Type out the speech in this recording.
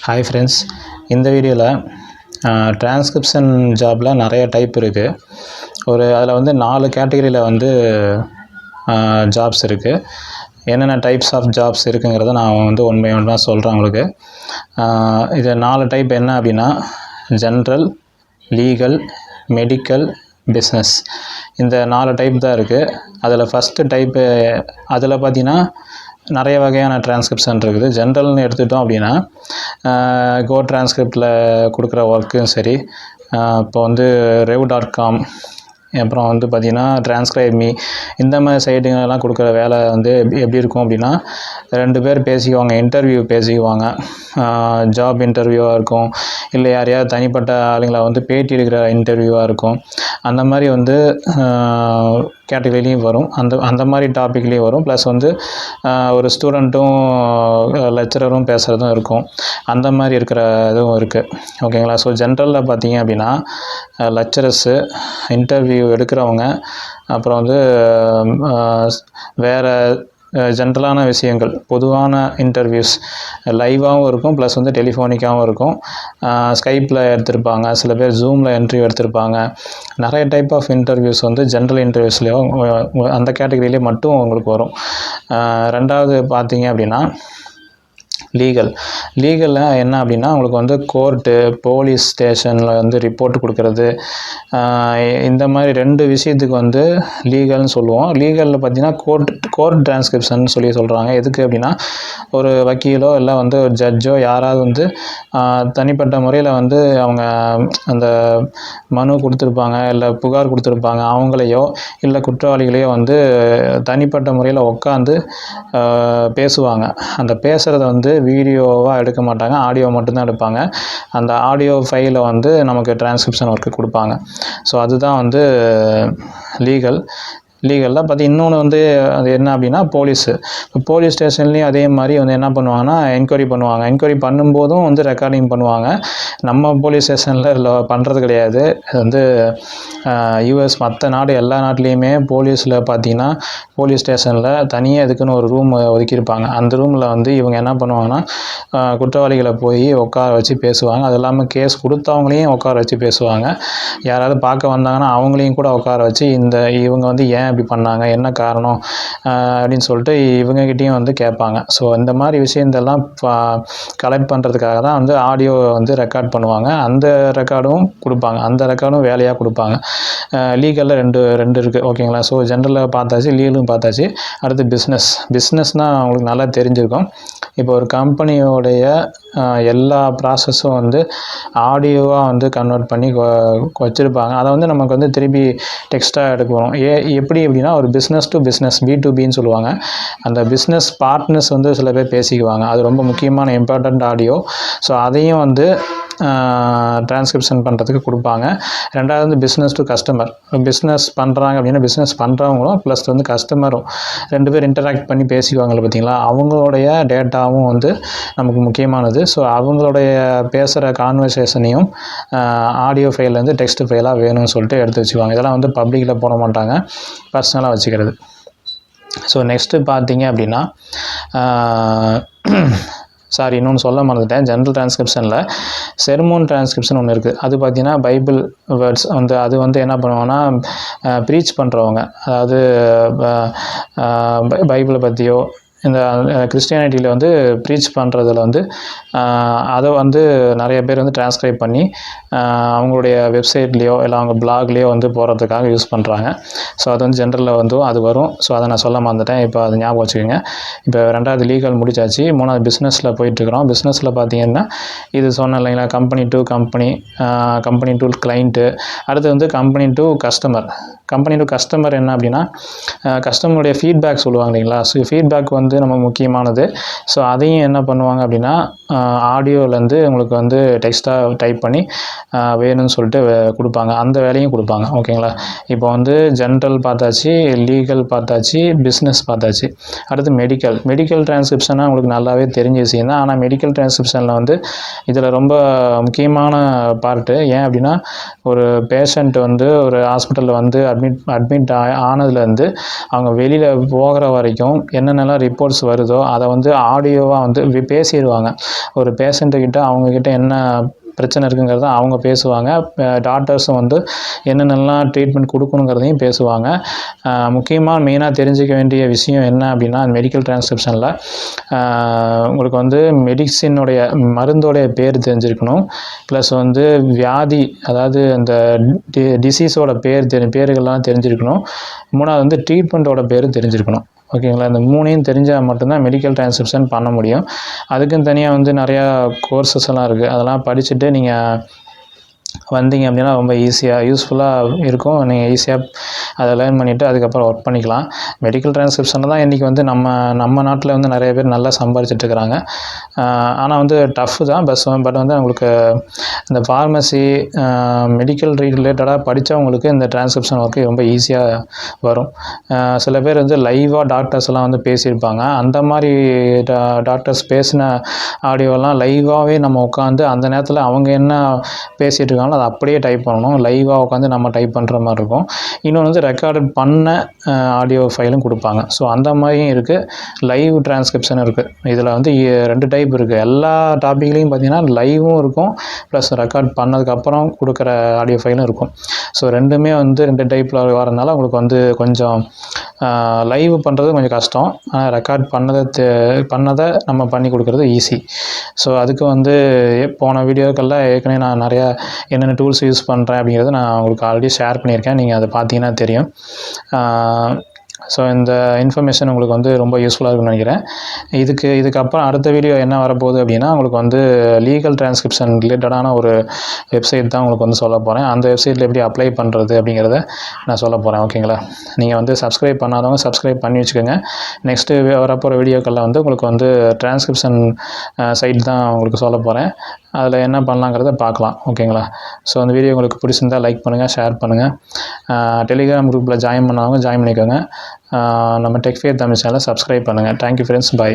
Hi friends, இந்த வீடியோவில் transcription ஜாபில் நிறைய டைப் இருக்குது. அதில் வந்து 4 கேட்டகரியில் வந்து ஜாப்ஸ் இருக்குது. என்னென்ன டைப்ஸ் ஆஃப் ஜாப்ஸ் இருக்குங்கிறத நான் வந்து ஒன்றா சொல்கிறேன் உங்களுக்கு. இது 4 டைப் என்ன அப்படின்னா, ஜென்ரல், லீகல், மெடிக்கல், பிஸ்னஸ். இந்த 4 டைப் தான் இருக்குது. அதில் ஃபஸ்ட்டு டைப்பு அதில் பார்த்திங்கன்னா நிறைய வகையான டிரான்ஸ்கிரிப்ஷன் இருக்குது. ஜென்ரல்னு எடுத்துக்கிட்டோம் அப்படின்னா, கோ டிரான்ஸ்கிரிப்டில் கொடுக்குற ஒர்க்கும் சரி, இப்போ வந்து rev.com, அப்புறம் வந்து பார்த்திங்கன்னா டிரான்ஸ்கிரைப் மீ, இந்த மாதிரி சைட்டுங்களெல்லாம் கொடுக்குற வேலை வந்து எப்படி இருக்கும் அப்படின்னா, 2 பேர் பேசிக்குவாங்க, இன்டர்வியூ பேசிக்குவாங்க. ஜாப் இன்டர்வியூவாக இருக்கும், இல்லை யாரையாவது தனிப்பட்ட ஆளுங்களை வந்து பேட்டி எடுக்கிற இன்டர்வியூவாக இருக்கும். அந்த மாதிரி வந்து கேட்டகரிலையும் வரும், அந்த மாதிரி டாப்பிக்லேயும் வரும். ப்ளஸ் வந்து ஒரு ஸ்டூடெண்ட்டும் லெக்சரரும் பேசுகிறதும் இருக்கும். அந்த மாதிரி இருக்கிற இதுவும் இருக்குது. ஓகேங்களா? ஸோ ஜென்ரலில் பார்த்தீங்க அப்படின்னா, லெக்சரர்ஸு, இன்டர்வியூ எடுக்கிறவங்க, அப்புறம் வந்து வேறு ஜென்ரலான விஷயங்கள், பொதுவான இன்டர்வியூஸ் லைவாகவும் இருக்கும், ப்ளஸ் வந்து டெலிஃபோனிக்காகவும் இருக்கும். ஸ்கைப்பில் எடுத்திருப்பாங்க, சில பேர் ஜூமில் இன்டர்வியூ எடுத்திருப்பாங்க. நிறைய டைப் ஆஃப் இன்டர்வியூஸ் வந்து ஜென்ரல் இன்டர்வியூஸ்லேயும் அந்த கேட்டகரியிலே மட்டும் உங்களுக்கு வரும். ரெண்டாவது பார்த்தீங்க அப்படின்னா, லீகலில் என்ன அப்படின்னா, உங்களுக்கு வந்து கோர்ட்டு, போலீஸ் ஸ்டேஷனில் வந்து ரிப்போர்ட் கொடுக்கறது, இந்த மாதிரி 2 விஷயத்துக்கு வந்து லீகல்னு சொல்லுவோம். லீகலில் பார்த்தீங்கன்னா கோர்ட் டிரான்ஸ்கிரிப்ஷன் சொல்கிறாங்க. எதுக்கு அப்படின்னா, ஒரு வக்கீலோ இல்லை வந்து ஒரு ஜட்ஜோ யாராவது வந்து தனிப்பட்ட முறையில் வந்து அவங்க அந்த மனு கொடுத்துருப்பாங்க, இல்லை புகார் கொடுத்துருப்பாங்க, அவங்களையோ இல்லை குற்றவாளிகளையோ வந்து தனிப்பட்ட முறையில் உட்காந்து பேசுவாங்க. அந்த பேசுகிறத வந்து வீடியோவாக எடுக்க மாட்டாங்க, ஆடியோ மட்டும்தான் எடுப்பாங்க. அந்த ஆடியோ ஃபைலை வந்து நமக்கு டிரான்ஸ்கிரிப்ஷன் ஒர்க்கு கொடுப்பாங்க. ஸோ அதுதான் வந்து லீகலில் பார்த்து. இன்னொன்று வந்து அது என்ன அப்படின்னா, போலீஸ் ஸ்டேஷன்லேயும் அதே மாதிரி வந்து என்ன பண்ணுவாங்கன்னா, என்கொயரி பண்ணுவாங்க. என்கொயரி பண்ணும்போதும் வந்து ரெக்கார்டிங் பண்ணுவாங்க. நம்ம போலீஸ் ஸ்டேஷனில் பண்ணுறது கிடையாது. அது வந்து யூஎஸ் மற்ற நாடு எல்லா நாட்டிலையுமே போலீஸில் பார்த்தீங்கன்னா, போலீஸ் ஸ்டேஷனில் தனியாக இதுக்குன்னு ஒரு ரூம் ஒதுக்கியிருப்பாங்க. அந்த ரூமில் வந்து இவங்க என்ன பண்ணுவாங்கன்னா, குற்றவாளிகளை போய் உட்கார வச்சு பேசுவாங்க. அது இல்லாமல் கேஸ் கொடுத்தவங்களையும் உட்கார வச்சு பேசுவாங்க. யாராவது பார்க்க வந்தாங்கன்னா அவங்களையும் கூட உட்கார வச்சு இவங்க வந்து ஏன் இப்படி பண்ணாங்க, என்ன காரணம் அப்படின்னு சொல்லிட்டு இவங்ககிட்டையும் வந்து கேட்பாங்க. ஸோ இந்த மாதிரி விஷயத்தெல்லாம் கலெக்ட் பண்ணுறதுக்காக தான் வந்து ஆடியோ வந்து ரெக்கார்ட் பண்ணுவாங்க. அந்த ரெக்கார்டும் கொடுப்பாங்க, அந்த ரெக்கார்டும் வேலையாக கொடுப்பாங்க. லீகலில் ரெண்டு இருக்குது. ஓகேங்களா? ஸோ ஜென்ரலில் பார்த்தாச்சு, லீகலும் பார்த்தாச்சு. அடுத்து பிஸ்னஸ்னால் அவங்களுக்கு நல்லா தெரிஞ்சிருக்கும். இப்போ ஒரு கம்பெனியோடைய எல்லா ப்ராசஸும் வந்து ஆடியோவாக வந்து கன்வெர்ட் பண்ணி வச்சுருப்பாங்க. அதை வந்து நமக்கு வந்து திருப்பி டெக்ஸ்ட்டாக எடுக்கணும். எப்படி அப்படின்னா, ஒரு பிஸ்னஸ் டு பிஸ்னஸ், B2Bன்னு சொல்லுவாங்க. அந்த பிஸ்னஸ் பார்ட்னர்ஸ் வந்து சில பேர் பேசிக்குவாங்க. அது ரொம்ப முக்கியமான இம்பார்ட்டண்ட் ஆடியோ. ஸோ அதையும் வந்து டிரான்ஸ்கிரிப்ஷன் பண்ணுறதுக்கு கொடுப்பாங்க. ரெண்டாவது வந்து பிஸ்னஸ் டு கஸ்டமர். பிஸ்னஸ் பண்ணுறாங்க அப்படின்னா, பிஸ்னஸ் பண்ணுறவங்களும் ப்ளஸ் வந்து கஸ்டமரும் 2 பேர் இன்டராக்ட் பண்ணி பேசிக்குவாங்க பார்த்தீங்களா, அவங்களுடைய டேட்டாவும் வந்து நமக்கு முக்கியமானது. ஸோ அவங்களுடைய பேசுகிற கான்வர்சேஷனையும் ஆடியோ ஃபைல்லேருந்து டெக்ஸ்ட் ஃபைலாக வேணும்னு சொல்லிட்டு எடுத்து வச்சுக்குவாங்க. இதெல்லாம் வந்து பப்ளிக்கில் போட மாட்டாங்க, பர்சனலாக வச்சுக்கிறது. ஸோ நெக்ஸ்ட்டு பார்த்தீங்க அப்படின்னா, இன்னொன்று சொல்ல மறந்துட்டேன். ஜென்ரல் டிரான்ஸ்கிரிப்ஷனில் செர்மோன் டிரான்ஸ்கிரிப்ஷன் ஒன்று இருக்குது. அது பார்த்திங்கன்னா, பைபிள் வேர்ட்ஸ் வந்து அது வந்து என்ன பண்ணுவாங்கன்னா, ப்ரீச் பண்ணுறவங்க, அதாவது பைபிளை பற்றியோ இந்த கிறிஸ்டியானிட்டியில் வந்து ப்ரீச் பண்ணுறதுல வந்து அதை வந்து நிறைய பேர் வந்து டிரான்ஸ்கிரைப் பண்ணி அவங்களுடைய வெப்சைட்லேயோ இல்லை அவங்க பிளாக்லேயோ வந்து போகிறதுக்காக யூஸ் பண்ணுறாங்க. ஸோ அது வந்து ஜென்ரலில் வந்து அது வரும். ஸோ அதை நான் சொல்ல மறந்துட்டேன், இப்போ அது ஞாபகம் வச்சுக்கோங்க. இப்போ 2வது லீகல் முடிச்சாச்சு, 3வது பிஸ்னஸில் போயிட்டுருக்குறோம். பிஸ்னஸில் பார்த்தீங்கன்னா, இது சொன்ன இல்லைங்களா, company to company, company to client, அடுத்து வந்து company to customer. Company to customer என்ன அப்படின்னா, கஸ்டமருடைய ஃபீட்பேக் சொல்லுவாங்க இல்லைங்களா. ஸோ ஃபீட்பேக் வந்து நம்ம முக்கியமானது. ஸோ அதையும் என்ன பண்ணுவாங்க அப்படின்னா, ஆடியோலேருந்து உங்களுக்கு வந்து டெக்ஸ்ட்டாக டைப் பண்ணி வேணும்னு சொல்லிட்டு கொடுப்பாங்க. அந்த வேலையும் கொடுப்பாங்க. ஓகேங்களா? இப்போ வந்து ஜென்ரல் பார்த்தாச்சு, லீகல் பார்த்தாச்சு, பிஸ்னஸ் பார்த்தாச்சு. அடுத்து மெடிக்கல் டிரான்ஸ்கிரிப்ஷனாக உங்களுக்கு நல்லாவே தெரிஞ்ச விஷயம் தான். ஆனால் மெடிக்கல் டிரான்ஸ்கிரிப்ஷனில் வந்து இதில் ரொம்ப முக்கியமான பார்ட்டு. ஏன் அப்படின்னா, ஒரு பேஷண்ட் வந்து ஒரு ஹாஸ்பிட்டலில் வந்து அட்மிட் ஆனதுலேருந்து அவங்க வெளியில் போகிற வரைக்கும் என்னென்னலாம் ரிப்போர்ட் ரிப்போர்ட்ஸ் வருதோ அதை வந்து ஆடியோவாக வந்து பேசிடுவாங்க. ஒரு பேஷண்ட்டுக்கிட்ட அவங்கக்கிட்ட என்ன பிரச்சனை இருக்குங்கிறத அவங்க பேசுவாங்க. டாக்டர்ஸும் வந்து என்னென்னலாம் ட்ரீட்மெண்ட் கொடுக்கணுங்கிறதையும் பேசுவாங்க. முக்கியமாக மெயினாக தெரிஞ்சிக்க வேண்டிய விஷயம் என்ன அப்படின்னா, மெடிக்கல் டிரான்ஸ்கிரிப்ஷனில் உங்களுக்கு வந்து மெடிசினுடைய மருந்தோடைய பேர் தெரிஞ்சிருக்கணும். ப்ளஸ் வந்து வியாதி, அதாவது அந்த டிசீஸோட பேர்கள்லாம் தெரிஞ்சிருக்கணும். 3வது வந்து ட்ரீட்மெண்ட்டோட பேர் தெரிஞ்சிருக்கணும். ஓகேங்களா? இந்த 3யும் தெரிஞ்சால் மட்டும்தான் மெடிக்கல் டிரான்ஸ்கிரிப்ஷன் பண்ண முடியும். அதுக்குன்னு தனியாக வந்து நிறையா கோர்சஸ் எல்லாம் இருக்குது. அதெல்லாம் படிச்சுட்டு நீங்கள் வந்தீங்க அப்படின்னா ரொம்ப யூஸ்ஃபுல்லாக இருக்கும். நீங்கள் ஈஸியாக அதை லேர்ன் பண்ணிவிட்டு அதுக்கப்புறம் ஒர்க் பண்ணிக்கலாம். மெடிக்கல் டிரான்ஸ்கிரிப்ஷனில் தான் இன்றைக்கி வந்து நம்ம நாட்டில் வந்து நிறைய பேர் நல்லா சம்பாதிச்சிட்ருக்கிறாங்க. ஆனால் வந்து டஃப்பு தான். பட் வந்து உங்களுக்கு இந்த ஃபார்மசி மெடிக்கல் ரிலேட்டடாக படித்தவங்களுக்கு இந்த டிரான்ஸ்கிரிப்ஷன் ஒர்க்கு ரொம்ப ஈஸியாக வரும். சில பேர் வந்து லைவாக டாக்டர்ஸ்லாம் வந்து பேசியிருப்பாங்க. அந்த மாதிரி டாக்டர்ஸ் பேசின ஆடியோலாம் லைவாகவே நம்ம உட்காந்து அந்த நேரத்தில் அவங்க என்ன பேசிகிட்டு இருக்காங்களோ அதை அப்படியே டைப் பண்ணணும். லைவாக உட்காந்து நம்ம டைப் பண்ணுற மாதிரி இருக்கும். இன்னொன்று வந்து ரெக்கார்டட் பண்ண ஆடியோ ஃபைலும் கொடுப்பாங்க. ஸோ அந்த மாதிரியும் இருக்குது. லைவ் டிரான்ஸ்கிரிப்ஷன் இருக்குது. இதில் வந்து 2 டைப் இருக்குது. எல்லா டாப்பிக்லேயும் பார்த்திங்கன்னா லைவும் இருக்கும், ப்ளஸ் ரெக்கார்ட் பண்ணதுக்கப்புறம் கொடுக்குற ஆடியோ ஃபைலும் இருக்கும். ஸோ 2மே வந்து 2 டைப்பில் வரதுனால உங்களுக்கு வந்து கொஞ்சம் லைவ் பண்ணுறது கொஞ்சம் கஷ்டம். ஆனால் ரெக்கார்ட் பண்ணதை நம்ம பண்ணி கொடுக்குறது ஈஸி. ஸோ அதுக்கு வந்து போன வீடியோக்களில் ஏற்கனவே நான் நிறையா என்னென்ன டூல்ஸ் யூஸ் பண்ணுறேன் அப்படிங்கிறத நான் உங்களுக்கு ஆல்ரெடி ஷேர் பண்ணியிருக்கேன். நீங்கள் அதை பார்த்தீங்கன்னா தெரியும். ஸோ இந்த இன்ஃபர்மேஷன் உங்களுக்கு வந்து ரொம்ப யூஸ்ஃபுல்லாக இருக்கும்னு நினைக்கிறேன். இதுக்கப்புறம் அடுத்த வீடியோ என்ன வரப்போகுது அப்படின்னா, உங்களுக்கு வந்து லீகல் டிரான்ஸ்கிரிப்ஷன் ரிலேட்டடான ஒரு வெப்சைட் தான் உங்களுக்கு வந்து சொல்ல போகிறேன். அந்த வெப்சைட்டில் எப்படி அப்ளை பண்ணுறது அப்படிங்கிறத நான் சொல்ல போகிறேன். ஓகேங்களா? நீங்கள் வந்து சப்ஸ்கிரைப் பண்ணாதவங்க சப்ஸ்கிரைப் பண்ணி வச்சுக்கோங்க. நெக்ஸ்ட்டு வரப்போகிற வீடியோக்களில் வந்து உங்களுக்கு வந்து டிரான்ஸ்கிரிப்ஷன் சைட் தான் உங்களுக்கு சொல்ல போகிறேன். அதில் என்ன பண்ணலாங்கிறத பார்க்கலாம். ஓகேங்களா? ஸோ அந்த வீடியோ உங்களுக்கு பிடிச்சிருந்தால் லைக் பண்ணுங்கள், ஷேர் பண்ணுங்கள். டெலிகிராம் குரூப்பில் ஜாயின் பண்ணாதவங்க ஜாயின் பண்ணிக்கோங்க. நம்ம டெக் ஃபேர் தமிழ் சேனலை சப்ஸ்கிரைப் பண்ணுங்கள். Thank you friends. பை.